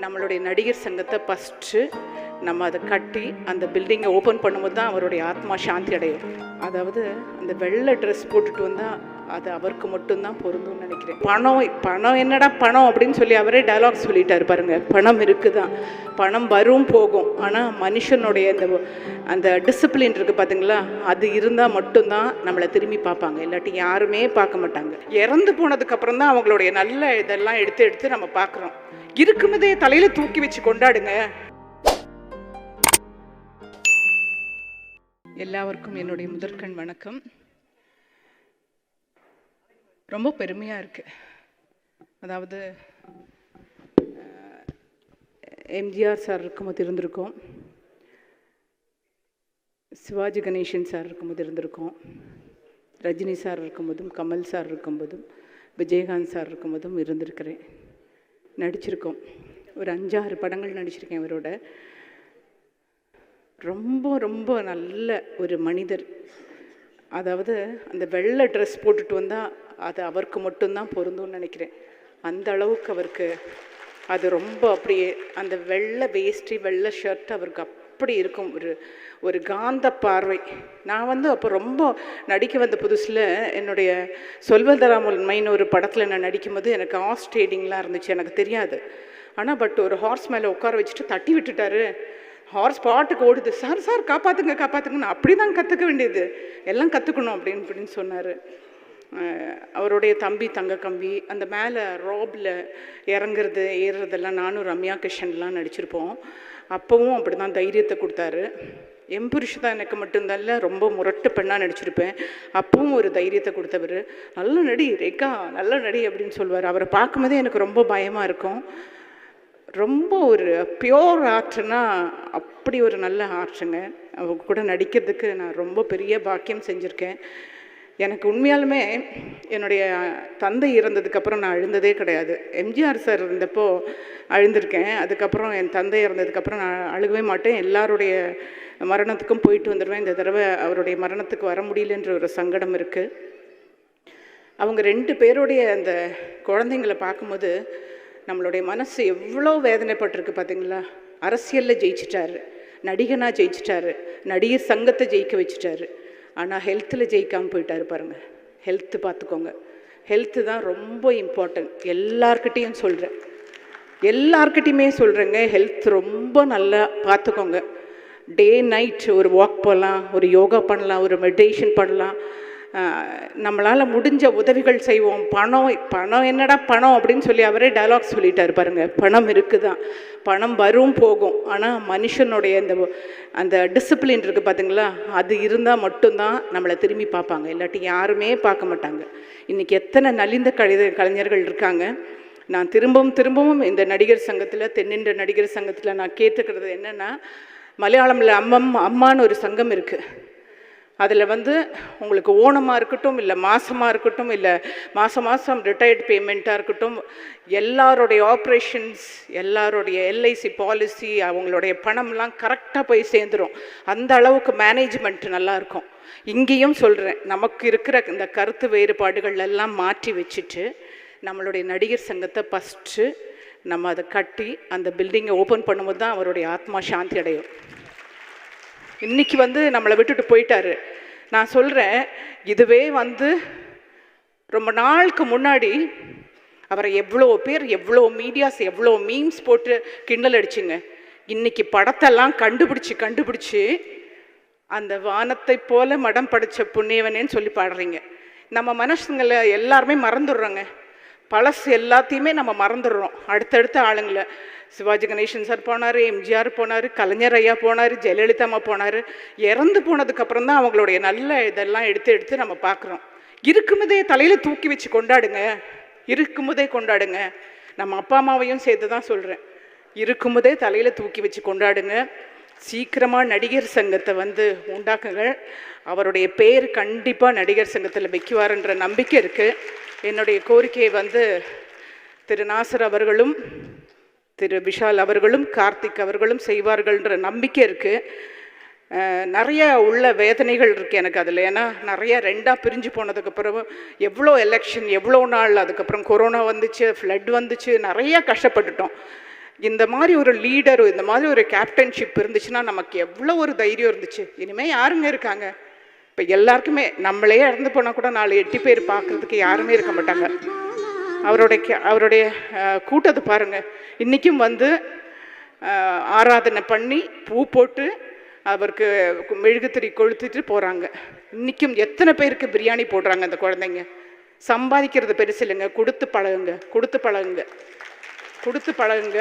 நம்மளுடைய நடிகர் சங்கத்தை ஃபஸ்ட்டு நம்ம அதை கட்டி அந்த பில்டிங்கை ஓப்பன் பண்ணும்போது தான் அவருடைய ஆத்மா சாந்தி அடையும். அதாவது அந்த வெள்ளை ட்ரெஸ் போட்டுட்டு வந்தால் அது அவருக்கு மட்டும்தான் பொருந்தும்னு நினைக்கிறேன். பணம் என்னடா பணம் அப்படின்னு சொல்லி அவரே டயலாக் சொல்லிட்டார் பாருங்க. பணம் இருக்குதான், பணம் வரும் போகும், ஆனால் மனுஷனுடைய அந்த டிசிப்ளின் இருக்குது பார்த்தீங்களா, அது இருந்தால் மட்டும்தான் நம்மளை திரும்பி பார்ப்பாங்க, இல்லாட்டி யாருமே பார்க்க மாட்டாங்க. இறந்து போனதுக்கப்புறம் தான் அவங்களுடைய நல்ல இதெல்லாம் எடுத்து நம்ம பார்க்குறோம். இருக்கும்போதே தலையில் தூக்கி வச்சு கொண்டாடுங்க. எல்லாருக்கும் என்னுடைய முதற்கண் வணக்கம். ரொம்ப பெருமையாக இருக்குது. அதாவது எம்ஜிஆர் சார் இருக்கும்போது இருந்திருக்கோம், சிவாஜி கணேசன் சார் இருக்கும்போது இருந்திருக்கோம், ரஜினி சார் இருக்கும்போதும், கமல் சார் இருக்கும்போதும், விஜயகாந்த் சார் இருக்கும்போதும் இருந்திருக்கிறேன், நடிச்சிருக்கோம். ஒரு 5-6 படங்கள் நடிச்சிருக்கேன் அவரோட. ரொம்ப ரொம்ப நல்ல ஒரு மனிதர். அதாவது அந்த வெள்ளை ட்ரெஸ் போட்டுட்டு வந்தால் அது அவருக்கு மட்டும்தான் பொருந்தும்னு நினைக்கிறேன். அந்த அளவுக்கு அவருக்கு அது ரொம்ப அப்படியே அந்த வெள்ளை வேஷ்டி வெள்ளை ஷர்ட் அவருக்கு அப்படி இருக்கும், ஒரு காந்த பார்வை. நான் அப்போ ரொம்ப நடிக்க வந்த புதுசில் என்னுடைய சொல்வதராமல்மைன்னு ஒரு படத்தில் நான் நடிக்கும்போது எனக்கு ஹார்ஸ் ட்ரேடிங்லாம் இருந்துச்சு, எனக்கு தெரியாது. ஆனால் ஒரு ஹார்ஸ் மேலே உட்கார வச்சுட்டு தட்டி விட்டுட்டாரு. ஹார்ஸ் பாட்டுக்கு ஓடுது. சார் காப்பாற்றுங்க, நான் அப்படி தான் கற்றுக்க வேண்டியது, எல்லாம் கற்றுக்கணும் அப்படின்னு சொன்னார். அவருடைய தங்க கம்பி அந்த மேலே ரோப்பில் இறங்குறது ஏறுறதெல்லாம் நானும் ரம்யா கிருஷ்ணன்லாம் நடிச்சிருப்போம். அப்போவும் அப்படி தான் தைரியத்தை கொடுத்தாரு. எம்புருஷ தான் எனக்கு மட்டும்தான் ரொம்ப முரட்டு பெண்ணாக நடிச்சிருப்பேன். அப்பவும் ஒரு தைரியத்தை கொடுத்தவர். நல்ல நடி ரேகா, நல்ல நடி அப்படின்னு சொல்லுவார். அவரை பார்க்கும்போதே எனக்கு ரொம்ப பயமாக இருக்கும். ரொம்ப ஒரு பியோர் ஆர்ட்னா அப்படி ஒரு நல்ல ஆர்ட்டுங்க. அவங்க கூட நடிக்கிறதுக்கு நான் ரொம்ப பெரிய பாக்கியம் செஞ்சுருக்கேன். எனக்கு உண்மையாலுமே என்னுடைய தந்தை இறந்ததுக்கப்புறம் நான் அழுந்ததே கிடையாது. எம்ஜிஆர் சார் இருந்தப்போ அழுந்திருக்கேன். அதுக்கப்புறம் என் தந்தை இறந்ததுக்கப்புறம் நான் அழுகவே மாட்டேன். எல்லாருடைய மரணத்துக்கும் போயிட்டு வந்துடுவேன். இந்த தடவை அவருடைய மரணத்துக்கு வர முடியலன்ற ஒரு சங்கடம் இருக்குது. அவங்க 2 பேருடைய அந்த குழந்தைங்களை பார்க்கும்போது நம்மளுடைய மனசு எவ்வளோ வேதனைப்பட்டிருக்கு பார்த்தீங்களா. அரசியலில் ஜெயிச்சிட்டாரு, நடிகனாக ஜெயிச்சிட்டாரு, நடிகர் சங்கத்தை ஜெயிக்க வச்சுட்டாரு. ஆனால் ஹெல்த்தில் ஜெயிக்காமல் போயிட்டாரு பாருங்கள். ஹெல்த்து பார்த்துக்கோங்க. ஹெல்த்து தான் ரொம்ப இம்பார்ட்டன்ட். எல்லார்கிட்டையுமே சொல்கிறேங்க, ஹெல்த் ரொம்ப நல்லா பார்த்துக்கோங்க. டே நைட் ஒரு வாக் போகலாம், ஒரு யோகா பண்ணலாம், ஒரு மெடிடேஷன் பண்ணலாம். நம்மளால் முடிஞ்ச உதவிகள் செய்வோம். பணம் என்னடா பணம் அப்படின்னு சொல்லி அவரே டயலாக் சொல்லிட்டார் பாருங்கள். பணம் இருக்குதான், பணம் வரும் போகும், ஆனால் மனுஷனுடைய அந்த டிசிப்ளின் இருக்குது பார்த்தீங்களா, அது இருந்தால் மட்டும்தான் நம்மளை திரும்பி பார்ப்பாங்க, இல்லாட்டி யாருமே பார்க்க மாட்டாங்க. இன்றைக்கி எத்தனை நலிந்த கலைஞர்கள் இருக்காங்க. நான் திரும்பவும் இந்த நடிகர் சங்கத்தில், தென்னிந்திய நடிகர் சங்கத்தில் நான் கேட்டுக்கிறது என்னென்னா, மலையாளமில் அம்மான்னு ஒரு சங்கம் இருக்குது. அதில் உங்களுக்கு ஓணமாக இருக்கட்டும், இல்லை மாதமாக இருக்கட்டும், இல்லை மாதம் ரிட்டையர்ட் பேமெண்ட்டாக இருக்கட்டும், எல்லாருடைய ஆப்ரேஷன்ஸ், எல்லாருடைய எல்ஐசி பாலிசி, அவங்களுடைய பணம்லாம் கரெக்டாக போய் சேர்ந்துடும். அந்த அளவுக்கு மேனேஜ்மெண்ட் நல்லாயிருக்கும். இங்கேயும் சொல்கிறேன், நமக்கு இருக்கிற இந்த கருத்து வேறுபாடுகள் எல்லாம் மாற்றி வச்சுட்டு நம்மளுடைய நடிகர் சங்கத்தை ஃபஸ்ட்டு நம்ம அதை கட்டி அந்த பில்டிங்கை ஓப்பன் பண்ணும்போது தான் அவருடைய ஆத்மா சாந்தி அடையும். இன்றைக்கி நம்மளை விட்டுட்டு போயிட்டாரு. நான் சொல்கிறேன், இதுவே ரொம்ப நாளுக்கு முன்னாடி அவரை எவ்வளோ பேர், எவ்வளோ மீடியாஸ், எவ்வளோ மீம்ஸ் போட்டு கிண்டல் அடிச்சுங்க. இன்றைக்கி படத்தெல்லாம் கண்டுபிடிச்சி அந்த வானத்தை போல மடம் படைச்ச புண்ணியவனேன்னு சொல்லி பாடுறீங்க. நம்ம மனுஷங்களை எல்லாருமே மறந்துடுறோங்க. பழசு எல்லாத்தையுமே நம்ம மறந்துடுறோம். அடுத்தடுத்த ஆளுங்களை, சிவாஜி கணேசன் சார் போனார், எம்ஜிஆர் போனார், கலைஞர் ஐயா போனார், ஜெயலலிதா அம்மா போனார். இறந்து போனதுக்கப்புறம் தான் அவங்களுடைய நல்ல இதெல்லாம் எடுத்து நம்ம பார்க்குறோம். இருக்கும்போதே தலையில் தூக்கி வச்சு கொண்டாடுங்க. நம்ம அப்பா அம்மாவையும் சேர்த்து தான் சொல்கிறேன். இருக்கும்போதே தலையில் தூக்கி வச்சு கொண்டாடுங்க. சீக்கிரமாக நடிகர் சங்கத்தை உண்டாக்குங்க. அவருடைய பேர் கண்டிப்பாக நடிகர் சங்கத்தில் வைக்குவாருன்ற நம்பிக்கை இருக்குது. என்னுடைய கோரிக்கையை திரு நாசர் அவர்களும், திரு விஷால் அவர்களும், கார்த்திக் அவர்களும் செய்வார்கள்ன்ற நம்பிக்கை இருக்குது. நிறைய உள்ள வேதனைகள் இருக்குது எனக்கு அதில். ஏன்னா நிறைய 2ஆக பிரிஞ்சு போனதுக்கப்புறம் எவ்வளோ எலெக்ஷன், எவ்வளோ நாள், அதுக்கப்புறம் கொரோனா வந்துச்சு, ஃப்ளட் வந்துச்சு, நிறைய கஷ்டப்பட்டுட்டோம். இந்த மாதிரி ஒரு லீடர், இந்த மாதிரி ஒரு கேப்டன்ஷிப் இருந்துச்சுன்னா நமக்கு எவ்வளோ ஒரு தைரியம் இருந்துச்சு. இனிமேல் யாருங்க இருக்காங்க? இப்போ எல்லாருக்குமே நம்மளே இறந்து போனால் கூட 4-8 பேர் பார்க்குறதுக்கு யாருமே இருக்க மாட்டாங்க. அவருடைய கூட்டத்தை பாருங்கள். இன்றைக்கும் வந்து ஆராதனை பண்ணி பூ போட்டு அவருக்கு மெழுகுத்திரி கொளுத்திட்டு போகிறாங்க. இன்றைக்கும் எத்தனை பேருக்கு பிரியாணி போடுறாங்க அந்த குழந்தைங்க. சம்பாதிக்கிறது பெருசு இல்லைங்க, கொடுத்து பழகுங்க, கொடுத்து பழகுங்க, கொடுத்து பழகுங்க.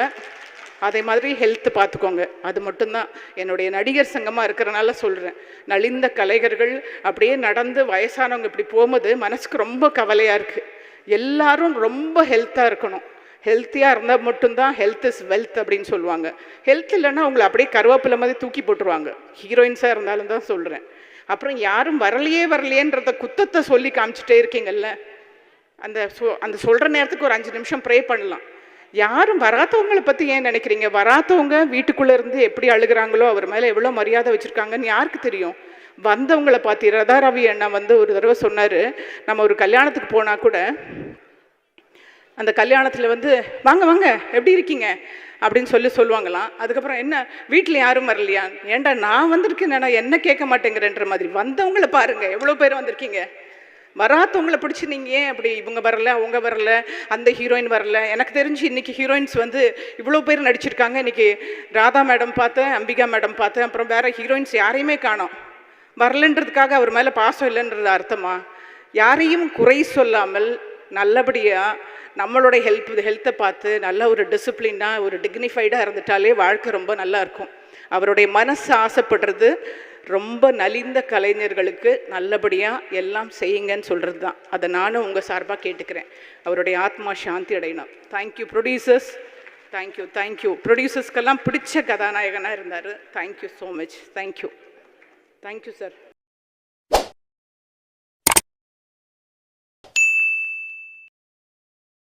அதே மாதிரி ஹெல்த்து பார்த்துக்கோங்க. அது மட்டும்தான் என்னுடைய நடிகர் சங்கமாக இருக்கிறனால சொல்கிறேன். நலிந்த கலைஞர்கள் அப்படியே நடந்து வயசானவங்க இப்படி போகும்போது மனசுக்கு ரொம்ப கவலையாக இருக்குது. எல்லாரும் ரொம்ப ஹெல்த்தாக இருக்கணும். ஹெல்த்தியாக இருந்தால் மட்டும்தான் ஹெல்த் இஸ் வெல்த் அப்படின்னு சொல்லுவாங்க. ஹெல்த் இல்லைன்னா உங்களை அப்படியே கருவேப்பிலை மாதிரி தூக்கி போட்டுருவாங்க. ஹீரோயின்ஸாக இருந்தாலும் தான் சொல்கிறேன். அப்புறம் யாரும் வரலையேன்றத குத்தத்தை சொல்லி காமிச்சிட்டே இருக்கீங்கல்ல, அந்த சொல்கிற நேரத்துக்கு ஒரு 5 நிமிஷம் ப்ரே பண்ணலாம். யாரும் வராதவங்களை பற்றி ஏன் நினைக்கிறீங்க? வராதவங்க வீட்டுக்குள்ளே இருந்து எப்படி அழுகிறாங்களோ, அவர் மேலே எவ்வளோ மரியாதை வச்சுருக்காங்கன்னு யாருக்கு தெரியும்? வந்தவங்களை பார்த்து ரதா ரவி அண்ணா வந்து ஒரு தடவை சொன்னார், நம்ம ஒரு கல்யாணத்துக்கு போனால் கூட அந்த கல்யாணத்தில் வந்து வாங்க வாங்க எப்படி இருக்கீங்க அப்படின்னு சொல்லுவாங்களாம். அதுக்கப்புறம் என்ன வீட்டில் யாரும் வரலையா? ஏன்டா நான் வந்திருக்கேன், என்ன கேட்க மாட்டேங்கிறேன்ற மாதிரி. வந்தவங்களை பாருங்கள் எவ்வளோ பேர் வந்திருக்கீங்க. வராதவங்களை பிடிச்சி நீங்கள் ஏன் அப்படி இவங்க வரல அவங்க வரல அந்த ஹீரோயின் வரல? எனக்கு தெரிஞ்சு இன்றைக்கி ஹீரோயின்ஸ் வந்து இவ்வளோ பேர் நடிச்சிருக்காங்க. இன்றைக்கி ராதா மேடம் பார்த்தேன், அம்பிகா மேடம் பார்த்தேன், அப்புறம் வேறு ஹீரோயின்ஸ் யாரையுமே காணோம். வரலன்றதுக்காக அவர் மேலே பாசம் இல்லைன்றது அர்த்தமா? யாரையும் குறை சொல்லாமல் நல்லபடியாக நம்மளுடைய ஹெல்த்தை பார்த்து நல்ல ஒரு டிசிப்ளினாக ஒரு டிக்னிஃபைடாக இருந்துட்டாலே வாழ்க்கை ரொம்ப நல்லா இருக்கும். அவருடைய மனசு ஆசைப்படுறது ரொம்ப நலிந்த கலைஞர்களுக்கு நல்லபடியாக எல்லாம் செய்யுங்கன்னு சொல்கிறது தான். அதை நானும் உங்கள் சார்பாக கேட்டுக்கிறேன். அவருடைய ஆத்மா சாந்தி அடையணும். Thank you producers, thank you thank you. ப்ரொடியூசர்ஸ்க்கெல்லாம் பிடிச்ச கதாநாயகனாக இருந்தார். Thank you so much. Thank you thank you sir.